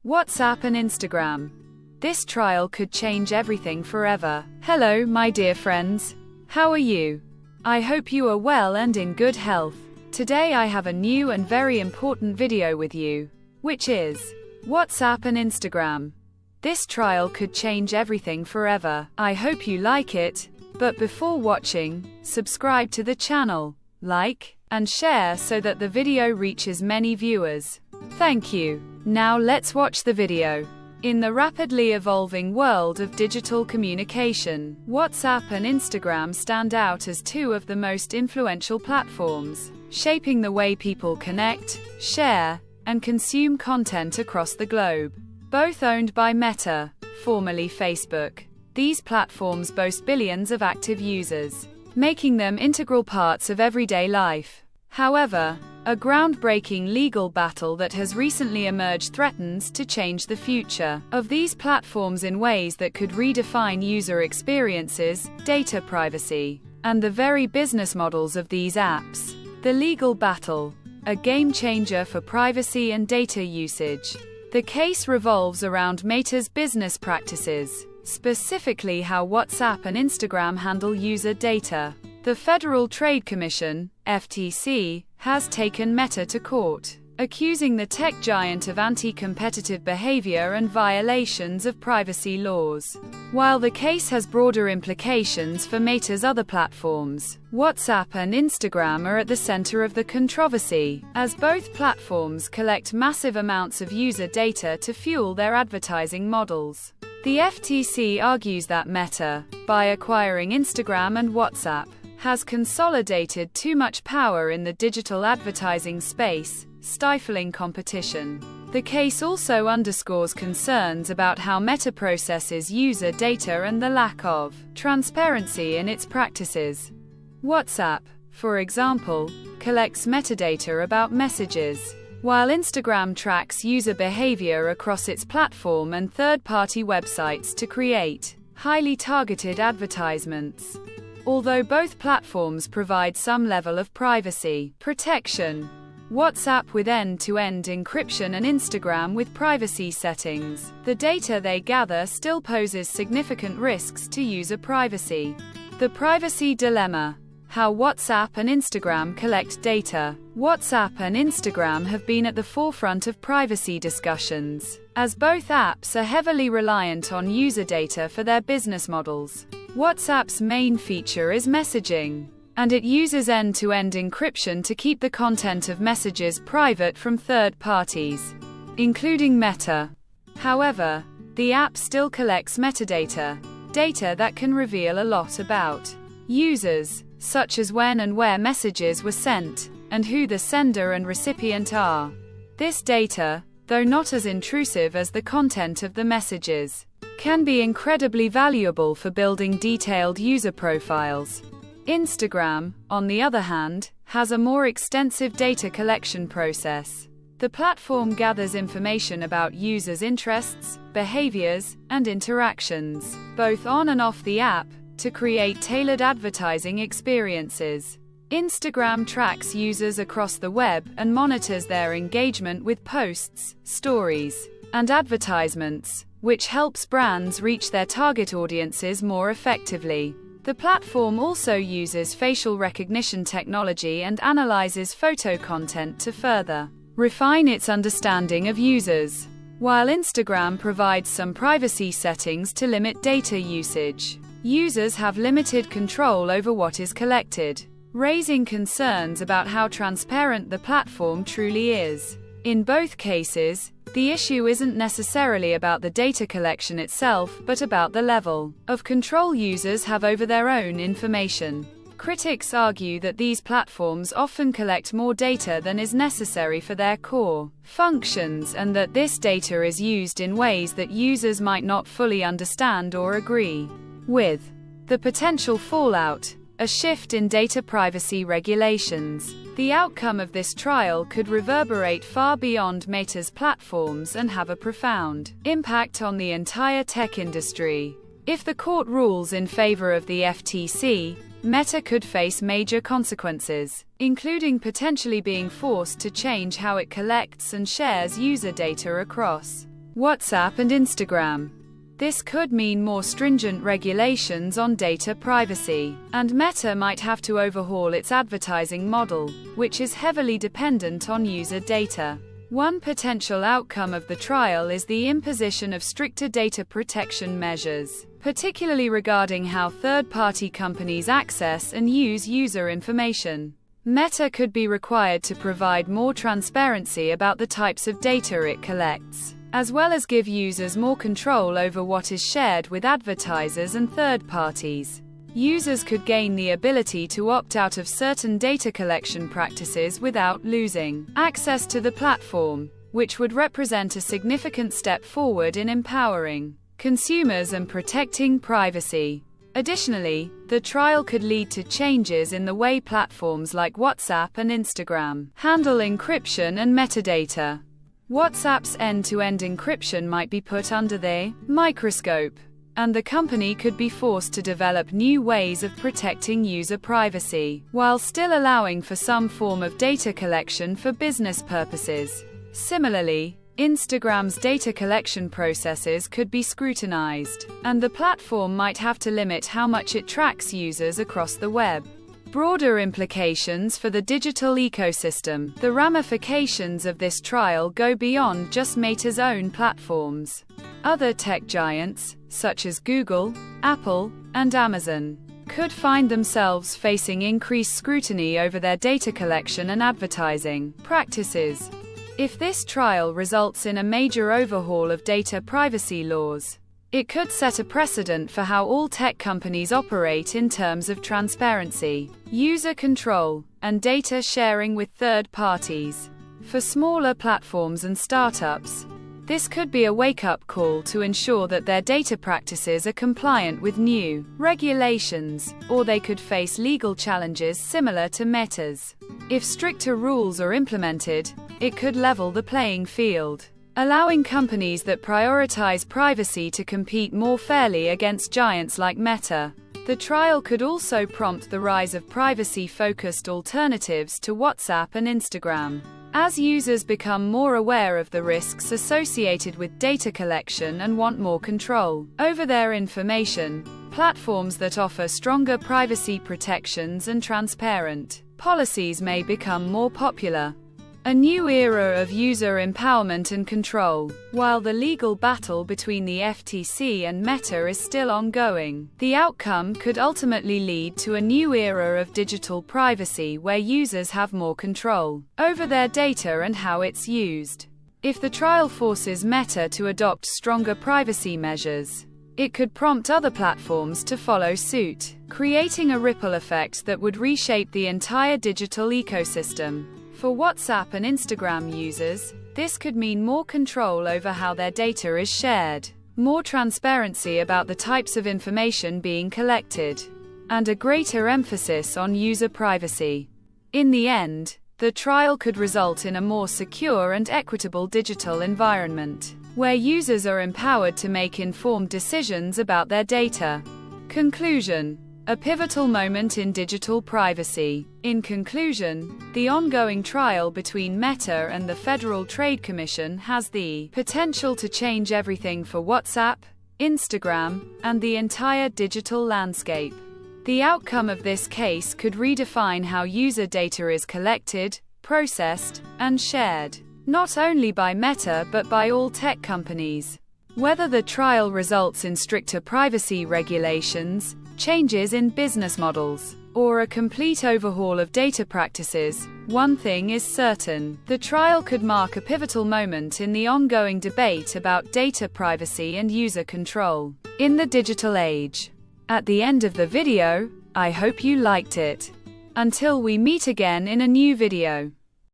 WhatsApp and Instagram. This trial could change everything forever. Hello, my dear friends. How are you? I hope you are well and in good health. Today I have a new and very important video with you, which is WhatsApp and Instagram. This trial could change everything forever. I hope you like it, but before watching, subscribe to the channel, like, and share so that the video reaches many viewers. Thank you. Now let's watch the video. In the rapidly evolving world of digital communication, WhatsApp and Instagram stand out as two of the most influential platforms, shaping the way people connect, share, and consume content across the globe. Both owned by Meta, formerly Facebook, these platforms boast billions of active users, making them integral parts of everyday life. However, a groundbreaking legal battle that has recently emerged threatens to change the future of these platforms in ways that could redefine user experiences, data privacy, and the very business models of these apps. The legal battle, a game changer for privacy and data usage. The case revolves around Meta's business practices, specifically how WhatsApp and Instagram handle user data. The Federal Trade Commission, FTC, has taken Meta to court, accusing the tech giant of anti-competitive behavior and violations of privacy laws. While the case has broader implications for Meta's other platforms, WhatsApp and Instagram are at the center of the controversy, as both platforms collect massive amounts of user data to fuel their advertising models. The FTC argues that Meta, by acquiring Instagram and WhatsApp, has consolidated too much power in the digital advertising space, stifling competition. The case also underscores concerns about how Meta processes user data and the lack of transparency in its practices. WhatsApp, for example, collects metadata about messages, while Instagram tracks user behavior across its platform and third-party websites to create highly targeted advertisements. Although both platforms provide some level of privacy protection, WhatsApp with end-to-end encryption and Instagram with privacy settings, the data they gather still poses significant risks to user privacy. The privacy dilemma. How WhatsApp and Instagram collect data. WhatsApp and Instagram have been at the forefront of privacy discussions, as both apps are heavily reliant on user data for their business models. WhatsApp's main feature is messaging, and it uses end-to-end encryption to keep the content of messages private from third parties, including Meta. However, the app still collects metadata, data that can reveal a lot about users, such as when and where messages were sent, and who the sender and recipient are. This data, though not as intrusive as the content of the messages, can be incredibly valuable for building detailed user profiles. Instagram, on the other hand, has a more extensive data collection process. The platform gathers information about users' interests, behaviors, and interactions, both on and off the app, to create tailored advertising experiences. Instagram tracks users across the web and monitors their engagement with posts, stories, and advertisements, which helps brands reach their target audiences more effectively. The platform also uses facial recognition technology and analyzes photo content to further refine its understanding of users, while Instagram provides some privacy settings to limit data usage. Users have limited control over what is collected, raising concerns about how transparent the platform truly is. In both cases, the issue isn't necessarily about the data collection itself, but about the level of control users have over their own information. Critics argue that these platforms often collect more data than is necessary for their core functions, and that this data is used in ways that users might not fully understand or agree with. The potential fallout: a shift in data privacy regulations. The outcome of this trial could reverberate far beyond Meta's platforms and have a profound impact on the entire tech industry. If the court rules in favor of the FTC, Meta could face major consequences, including potentially being forced to change how it collects and shares user data across WhatsApp and Instagram. This could mean more stringent regulations on data privacy, and Meta might have to overhaul its advertising model, which is heavily dependent on user data. One potential outcome of the trial is the imposition of stricter data protection measures, particularly regarding how third-party companies access and use user information. Meta could be required to provide more transparency about the types of data it collects, as well as give users more control over what is shared with advertisers and third parties. Users could gain the ability to opt out of certain data collection practices without losing access to the platform, which would represent a significant step forward in empowering consumers and protecting privacy. Additionally, the trial could lead to changes in the way platforms like WhatsApp and Instagram handle encryption and metadata. WhatsApp's end-to-end encryption might be put under the microscope, and the company could be forced to develop new ways of protecting user privacy, while still allowing for some form of data collection for business purposes. Similarly, Instagram's data collection processes could be scrutinized, and the platform might have to limit how much it tracks users across the web. Broader implications for the digital ecosystem. The ramifications of this trial go beyond just Meta's own platforms. Other tech giants, such as Google, Apple, and Amazon, could find themselves facing increased scrutiny over their data collection and advertising practices. If this trial results in a major overhaul of data privacy laws, it could set a precedent for how all tech companies operate in terms of transparency, user control, and data sharing with third parties. For smaller platforms and startups, this could be a wake-up call to ensure that their data practices are compliant with new regulations, or they could face legal challenges similar to Meta's. If stricter rules are implemented, it could level the playing field, allowing companies that prioritize privacy to compete more fairly against giants like Meta. The trial could also prompt the rise of privacy-focused alternatives to WhatsApp and Instagram. As users become more aware of the risks associated with data collection and want more control over their information, platforms that offer stronger privacy protections and transparent policies may become more popular. A new era of user empowerment and control. While the legal battle between the FTC and Meta is still ongoing, the outcome could ultimately lead to a new era of digital privacy where users have more control over their data and how it's used. If the trial forces Meta to adopt stronger privacy measures, it could prompt other platforms to follow suit, creating a ripple effect that would reshape the entire digital ecosystem. For WhatsApp and Instagram users, this could mean more control over how their data is shared, more transparency about the types of information being collected, and a greater emphasis on user privacy. In the end, the trial could result in a more secure and equitable digital environment, where users are empowered to make informed decisions about their data. Conclusion. A pivotal moment in digital privacy. In conclusion, the ongoing trial between Meta and the Federal Trade Commission has the potential to change everything for WhatsApp, Instagram, and the entire digital landscape. The outcome of this case could redefine how user data is collected, processed, and shared, not only by Meta but by all tech companies. Whether the trial results in stricter privacy regulations, changes in business models, or a complete overhaul of data practices, one thing is certain: the trial could mark a pivotal moment in the ongoing debate about data privacy and user control in the digital age. At the end of the video, I hope you liked it. Until we meet again in a new video.